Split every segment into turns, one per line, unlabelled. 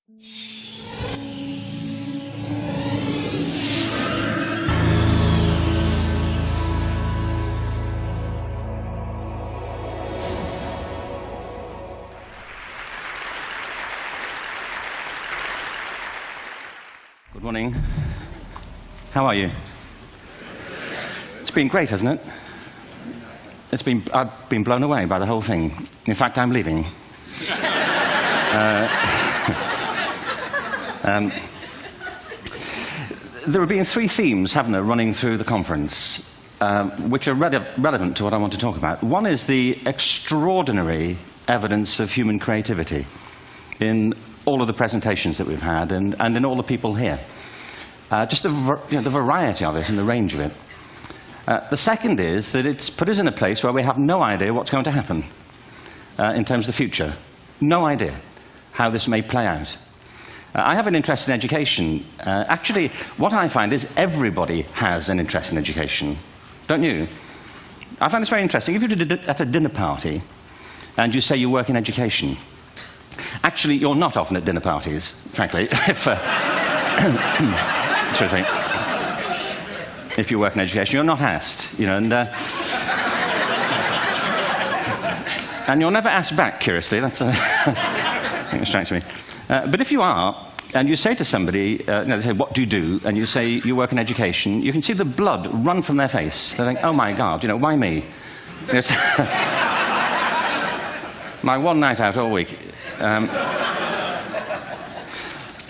Good morning. How are you? It's been great, hasn't it? I've been blown away by the whole thing. In fact, I'm leaving. There have been three themes, haven't there, running through the conference, which are relevant to what I want to talk about. One is the extraordinary evidence of human creativity in all of the presentations that we've had and in all the people here. Just the variety of it and the range of it. The second is that it's put us in a place where we have no idea what's going to happen in terms of the future. No idea how this may play out. I have an interest in education. Actually, what I find is everybody has an interest in education. Don't you? I find this very interesting. If you're at a dinner party and you say you work in education, actually, you're not often at dinner parties, frankly, if you work in education. You're not asked, you know, and you're never asked back, curiously. That's I think it strikes me. But if you are, and you say to somebody, they say, what do you do? And you say, you work in education, you can see the blood run from their face. They think, oh my God, you know, why me? It's my one night out all week.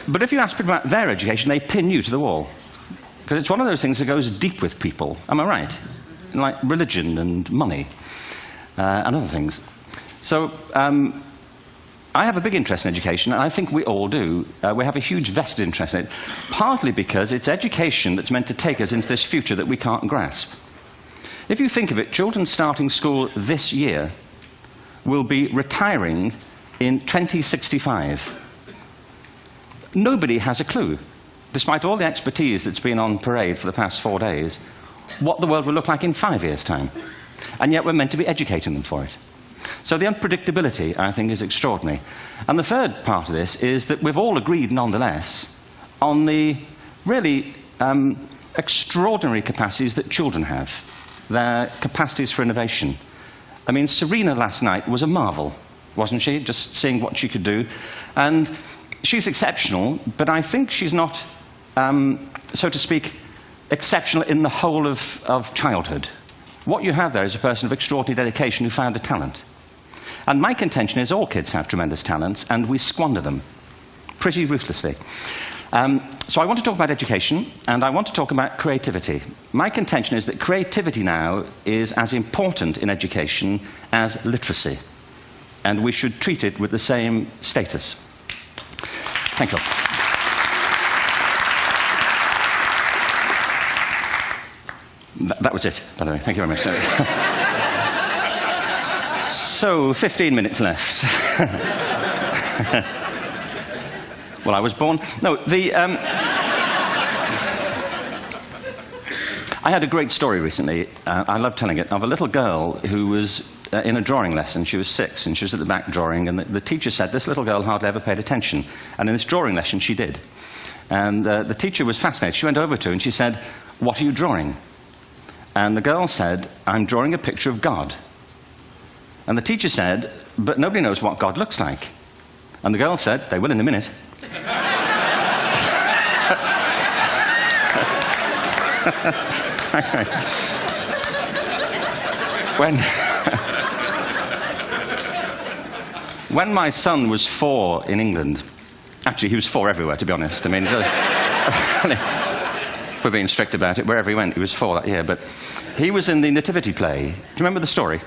But if you ask people about their education, they pin you to the wall. Because it's one of those things that goes deep with people. Am I right? Like religion and money and other things. So I have a big interest in education, and I think we all do. We have a huge vested interest in it, partly because it's education that's meant to take us into this future that we can't grasp. If you think of it, children starting school this year will be retiring in 2065. Nobody has a clue, despite all the expertise that's been on parade for the past 4 days, what the world will look like in 5 years' time. And yet we're meant to be educating them for it. So the unpredictability, I think, is extraordinary. And the third part of this is that we've all agreed, nonetheless, on the really extraordinary capacities that children have, their capacities for innovation. I mean, Serena last night was a marvel, wasn't she? Just seeing what she could do. And she's exceptional, but I think she's not, so to speak, exceptional in the whole of childhood. What you have there is a person of extraordinary dedication who found a talent. And my contention is all kids have tremendous talents, and we squander them pretty ruthlessly. So I want to talk about education, and I want to talk about creativity. My contention is that creativity now is as important in education as literacy, and we should treat it with the same status. Thank you. That was it, by the way. Thank you very much. So, 15 minutes left. Well, I was born... No, I had a great story recently, I love telling it, of a little girl who was in a drawing lesson. She was 6, and she was at the back drawing, and the teacher said, this little girl hardly ever paid attention. And in this drawing lesson, she did. And the teacher was fascinated. She went over to her, and she said, what are you drawing? And the girl said, I'm drawing a picture of God. And the teacher said, but nobody knows what God looks like. And the girl said, they will in a minute. When my son was 4 in England, actually he was 4 everywhere, to be honest. I mean, if we're being strict about it, wherever he went, he was 4 that year. But he was in the Nativity play. Do you remember the story?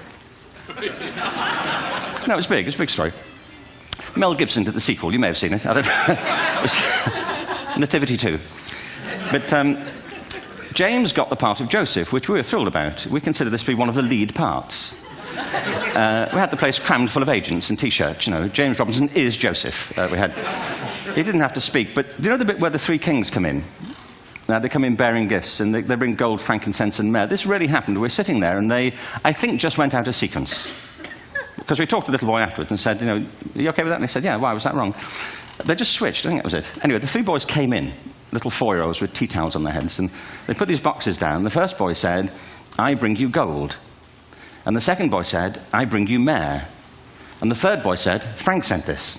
No, it was big. It was a big story. Mel Gibson did the sequel. You may have seen it. I don't know. It was Nativity 2. But James got the part of Joseph, which we were thrilled about. We consider this to be one of the lead parts. We had the place crammed full of agents and T-shirts, you know. James Robinson is Joseph. He didn't have to speak, but do you know the bit where the 3 kings come in? They come in bearing gifts, and they bring gold, frankincense, and myrrh. This really happened. We're sitting there, and they, I think, just went out of sequence. Because we talked to the little boy afterwards and said, you know, are you okay with that? And they said, yeah, why was that wrong? They just switched, I think that was it. Anyway, the 3 boys came in, little 4-year-olds with tea towels on their heads, and they put these boxes down. The first boy said, "I bring you gold." And the second boy said, "I bring you mare." And the third boy said, "Frank sent this."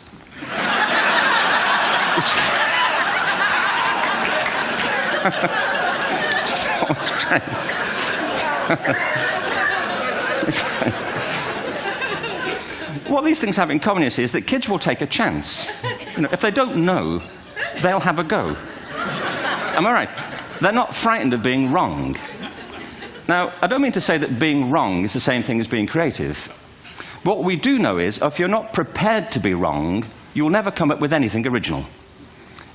What these things have in common, you see, is that kids will take a chance. If they don't know, they'll have a go. Am I right? They're not frightened of being wrong. Now, I don't mean to say that being wrong is the same thing as being creative. What we do know is, if you're not prepared to be wrong, you'll never come up with anything original.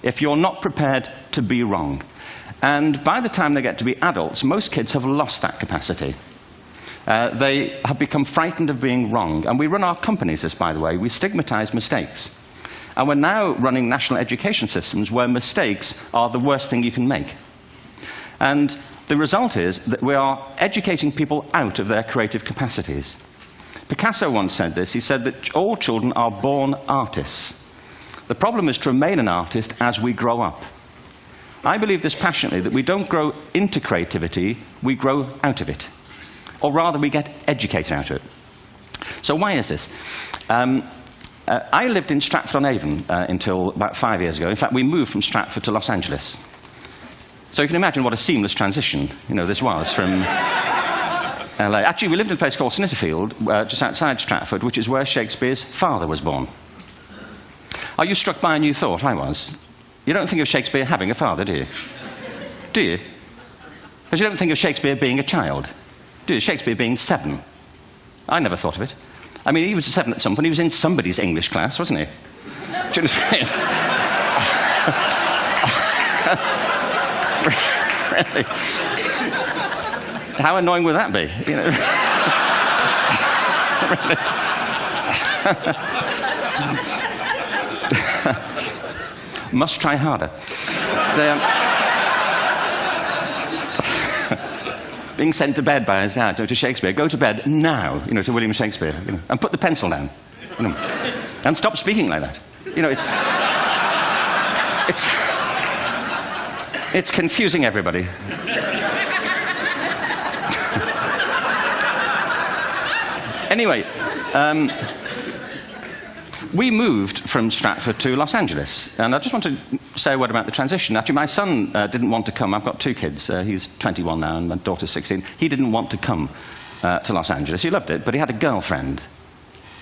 If you're not prepared to be wrong. And by the time they get to be adults, most kids have lost that capacity. They have become frightened of being wrong. And we run our companies this, by the way. We stigmatize mistakes. And we're now running national education systems where mistakes are the worst thing you can make. And the result is that we are educating people out of their creative capacities. Picasso once said this. He said that all children are born artists. The problem is to remain an artist as we grow up. I believe this passionately, that we don't grow into creativity, we grow out of it. Or rather, we get educated out of it. So why is this? I lived in Stratford-on-Avon until about 5 years ago. In fact, we moved from Stratford to Los Angeles. So you can imagine what a seamless transition this was from LA. Actually, we lived in a place called Snitterfield, just outside Stratford, which is where Shakespeare's father was born. Are you struck by a new thought? I was. You don't think of Shakespeare having a father, do you? Do you? Because you don't think of Shakespeare being a child. Do you? Shakespeare being 7. I never thought of it. I mean, he was 7 at some point. He was in somebody's English class, wasn't he? Do you understand? Really? How annoying would that be? Must try harder. Being sent to bed by his dad, to Shakespeare, go to bed now, to William Shakespeare, and put the pencil down, and stop speaking like that. It's confusing everybody. Anyway, we moved from Stratford to Los Angeles, and I just want to say a word about the transition. Actually, my son didn't want to come. I've got 2 kids. He's 21 now, and my daughter's 16. He didn't want to come to Los Angeles. He loved it, but he had a girlfriend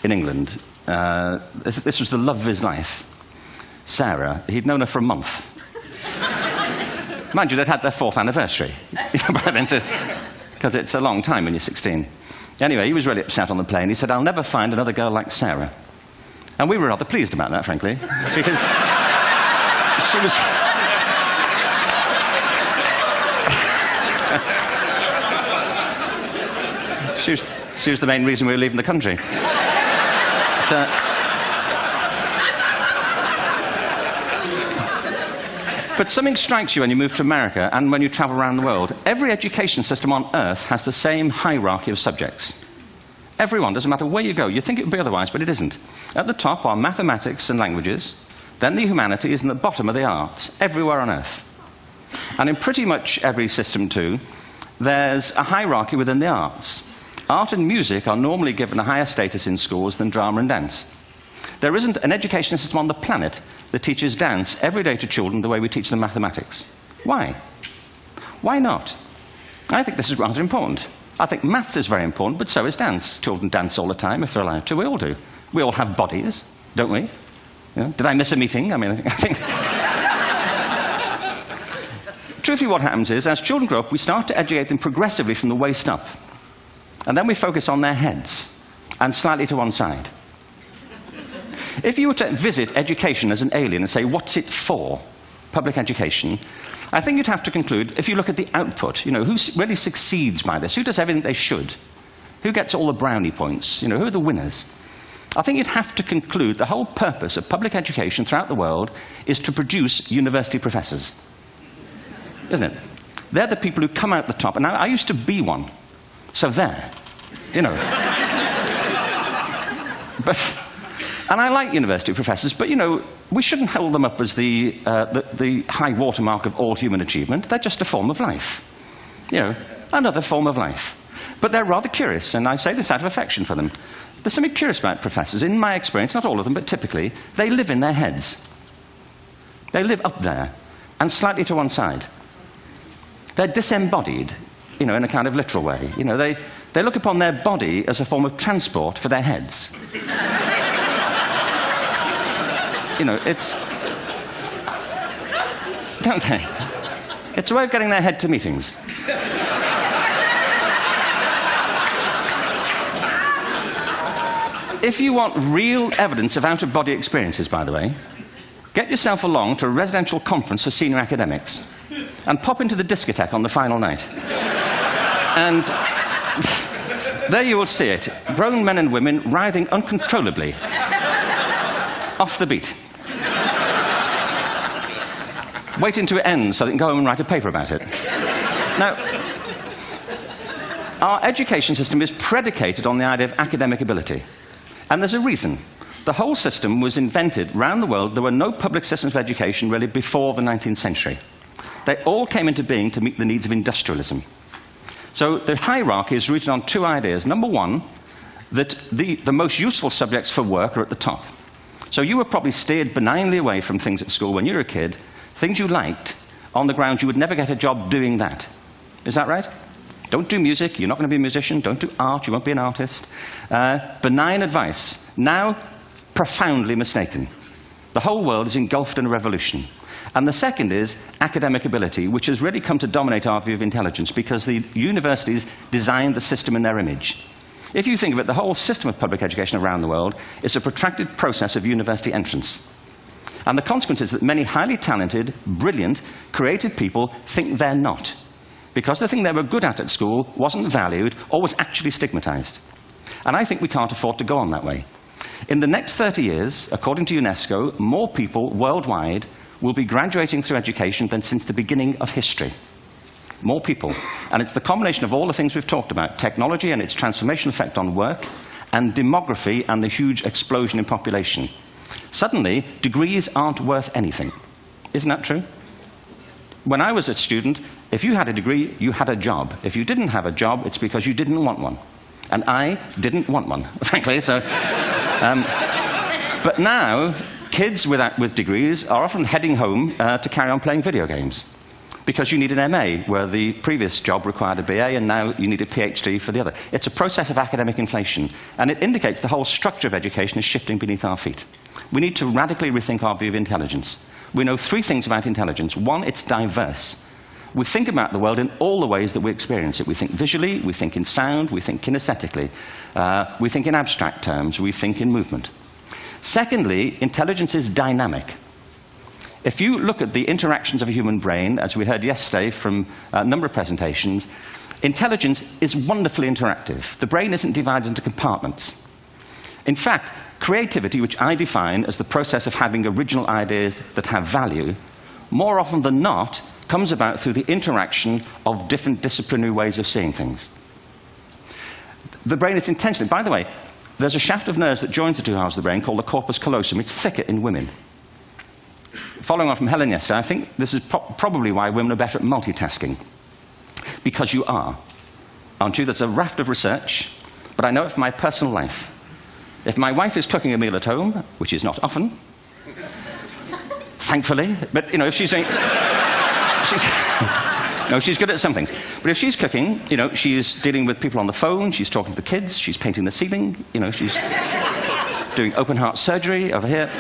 in England. This was the love of his life, Sarah. He'd known her for a month. Mind you, they'd had their 4th anniversary by then, because it's a long time when you're 16. Anyway, he was really upset on the plane. He said, "I'll never find another girl like Sarah." And we were rather pleased about that, frankly, because she was the main reason we were leaving the country. But something strikes you when you move to America and when you travel around the world. Every education system on Earth has the same hierarchy of subjects. Everyone, doesn't matter where you go. You think it would be otherwise, but it isn't. At the top are mathematics and languages, then the humanities, and at the bottom are the arts, everywhere on Earth. And in pretty much every system, too, there's a hierarchy within the arts. Art and music are normally given a higher status in schools than drama and dance. There isn't an education system on the planet that teaches dance every day to children the way we teach them mathematics. Why? Why not? I think this is rather important. I think maths is very important, but so is dance. Children dance all the time if they're allowed to. We all do. We all have bodies, don't we? Did I miss a meeting? I think... Truthfully, what happens is, as children grow up, we start to educate them progressively from the waist up. And then we focus on their heads, and slightly to one side. If you were to visit education as an alien and say, what's it for, public education, I think you'd have to conclude, if you look at the output, who really succeeds by this? Who does everything they should? Who gets all the brownie points? Who are the winners? I think you'd have to conclude the whole purpose of public education throughout the world is to produce university professors. Isn't it? They're the people who come out the top. And I used to be one. So there. But And I like university professors, but, you know, we shouldn't hold them up as the high watermark of all human achievement. They're just a form of life. You know, another form of life. But they're rather curious, and I say this out of affection for them. There's something curious about professors. In my experience, not all of them, but typically, they live in their heads. They live up there, and slightly to one side. They're disembodied, you know, in a kind of literal way. You know, they look upon their body as a form of transport for their heads. You know, it's... Don't they? It's a way of getting their head to meetings. If you want real evidence of out-of-body experiences, by the way, get yourself along to a residential conference for senior academics and pop into the discotheque on the final night. And there you will see it. Grown men and women writhing uncontrollably off the beat. Waiting to end so they can go home and write a paper about it. Now, our education system is predicated on the idea of academic ability. And there's a reason. The whole system was invented around the world. There were no public systems of education really before the 19th century. They all came into being to meet the needs of industrialism. So the hierarchy is rooted on two ideas. Number one, that the most useful subjects for work are at the top. So you were probably steered benignly away from things at school when you were a kid, things you liked, on the grounds you would never get a job doing that. Is that right? Don't do music, you're not going to be a musician. Don't do art, you won't be an artist. Benign advice. Now, profoundly mistaken. The whole world is engulfed in a revolution. And the second is academic ability, which has really come to dominate our view of intelligence because the universities designed the system in their image. If you think of it, the whole system of public education around the world is a protracted process of university entrance. And the consequence is that many highly talented, brilliant, creative people think they're not, because the thing they were good at school wasn't valued or was actually stigmatized. And I think we can't afford to go on that way. In the next 30 years, according to UNESCO, more people worldwide will be graduating through education than since the beginning of history. More people. And it's the combination of all the things we've talked about, technology and its transformational effect on work, and demography and the huge explosion in population. Suddenly, degrees aren't worth anything. Isn't that true? When I was a student, if you had a degree, you had a job. If you didn't have a job, it's because you didn't want one. And I didn't want one, frankly. So, but now, kids with degrees are often heading home to carry on playing video games. Because you need an MA, where the previous job required a BA, and now you need a PhD for the other. It's a process of academic inflation, and it indicates the whole structure of education is shifting beneath our feet. We need to radically rethink our view of intelligence. We know three things about intelligence. One, it's diverse. We think about the world in all the ways that we experience it. We think visually, we think in sound, we think kinesthetically, we think in abstract terms, we think in movement. Secondly, intelligence is dynamic. If you look at the interactions of a human brain, as we heard yesterday from a number of presentations, intelligence is wonderfully interactive. The brain isn't divided into compartments. In fact, creativity, which I define as the process of having original ideas that have value, more often than not, comes about through the interaction of different disciplinary ways of seeing things. The brain is intentionally... By the way, there's a shaft of nerves that joins the two halves of the brain called the corpus callosum. It's thicker in women. Following on from Helen yesterday, I think this is probably why women are better at multitasking. Because you are. Aren't you? There's a raft of research, but I know it from my personal life. If my wife is cooking a meal at home, which is not often, thankfully, but, you know, if she's doing... No, she's good at some things. But if she's cooking, you know, she's dealing with people on the phone, she's talking to the kids, she's painting the ceiling, you know, she's doing open heart surgery over here.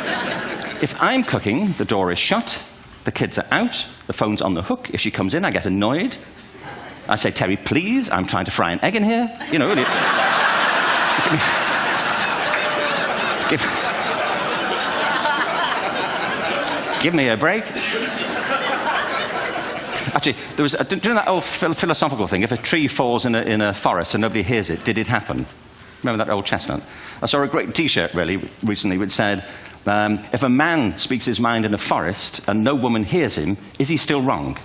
If I'm cooking, the door is shut, the kids are out, the phone's on the hook. If she comes in, I get annoyed. I say, Terry, please, I'm trying to fry an egg in here. You know, give me a break. Actually, there was, do you know that old philosophical thing? If a tree falls in a forest and nobody hears it, did it happen? Remember that old chestnut? I saw a great T-shirt, really, recently, which said, if a man speaks his mind in a forest and no woman hears him, is he still wrong?